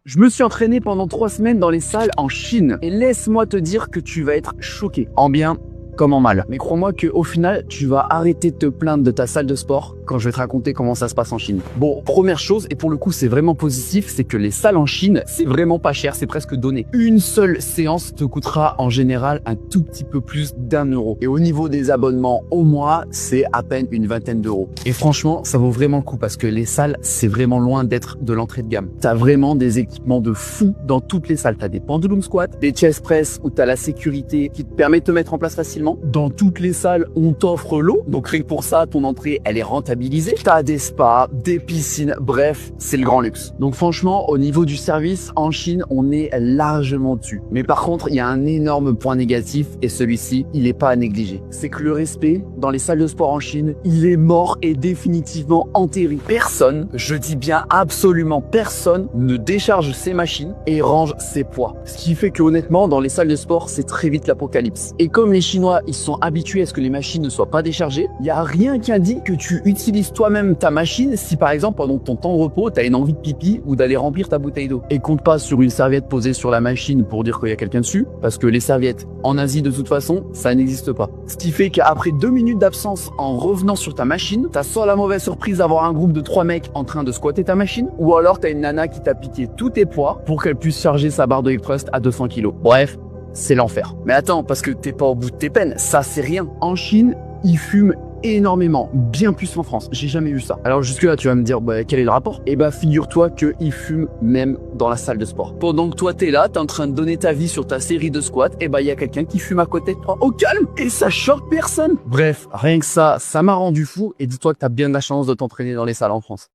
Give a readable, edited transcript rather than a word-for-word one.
Je me suis entraîné pendant 3 semaines dans les salles en Chine et laisse-moi te dire que tu vas être choqué, en bien comme en mal. Mais crois-moi qu'au final, tu vas arrêter de te plaindre de ta salle de sport quand je vais te raconter comment ça se passe en Chine. Bon, première chose, et pour le coup c'est vraiment positif, c'est que les salles en Chine, c'est vraiment pas cher, c'est presque donné. Une seule séance te coûtera en général un tout petit peu plus d'1 euro. Et au niveau des abonnements au mois, c'est à peine une vingtaine d'euros. Et franchement, ça vaut vraiment le coup parce que les salles, c'est vraiment loin d'être de l'entrée de gamme. T'as vraiment des équipements de fou dans toutes les salles. T'as des pendulum squats, des chest press où t'as la sécurité qui te permet de te mettre en place facilement. Dans toutes les salles, on t'offre l'eau. Donc rien que pour ça, ton entrée, elle est rentabilisée. T'as des spas, des piscines, bref, c'est le grand luxe. Donc franchement, au niveau du service, en Chine, on est largement dessus. Mais par contre, il y a un énorme point négatif et celui-ci, il est pas à négliger. C'est que le respect dans les salles de sport en Chine, il est mort et définitivement enterré. Personne, je dis bien absolument personne, ne décharge ses machines et range ses poids. Ce qui fait que honnêtement, dans les salles de sport, c'est très vite l'apocalypse. Et comme les Chinois, ils sont habitués à ce que les machines ne soient pas déchargées, il n'y a rien qui indique que tu utilises toi-même ta machine si par exemple pendant ton temps de repos, tu as une envie de pipi ou d'aller remplir ta bouteille d'eau. Et compte pas sur une serviette posée sur la machine pour dire qu'il y a quelqu'un dessus, parce que les serviettes en Asie de toute façon, ça n'existe pas. Ce qui fait qu'après 2 minutes d'absence en revenant sur ta machine, t'as soit la mauvaise surprise d'avoir un groupe de 3 mecs en train de squatter ta machine, ou alors t'as une nana qui t'a piqué tous tes poids pour qu'elle puisse charger sa barre de hip thrust à 200 kg. Bref, c'est l'enfer. Mais attends, parce que t'es pas au bout de tes peines, ça c'est rien. En Chine, ils fument énormément, bien plus qu'en France. J'ai jamais vu ça. Alors jusque là, tu vas me dire, bah, quel est le rapport? Eh bah, figure-toi qu'ils fument même dans la salle de sport. Pendant que toi, t'es là, t'es en train de donner ta vie sur ta série de squats, et bah, il y a quelqu'un qui fume à côté de toi. Au calme! Et ça choque personne! Bref, rien que ça m'a rendu fou, et dis-toi que t'as bien de la chance de t'entraîner dans les salles en France.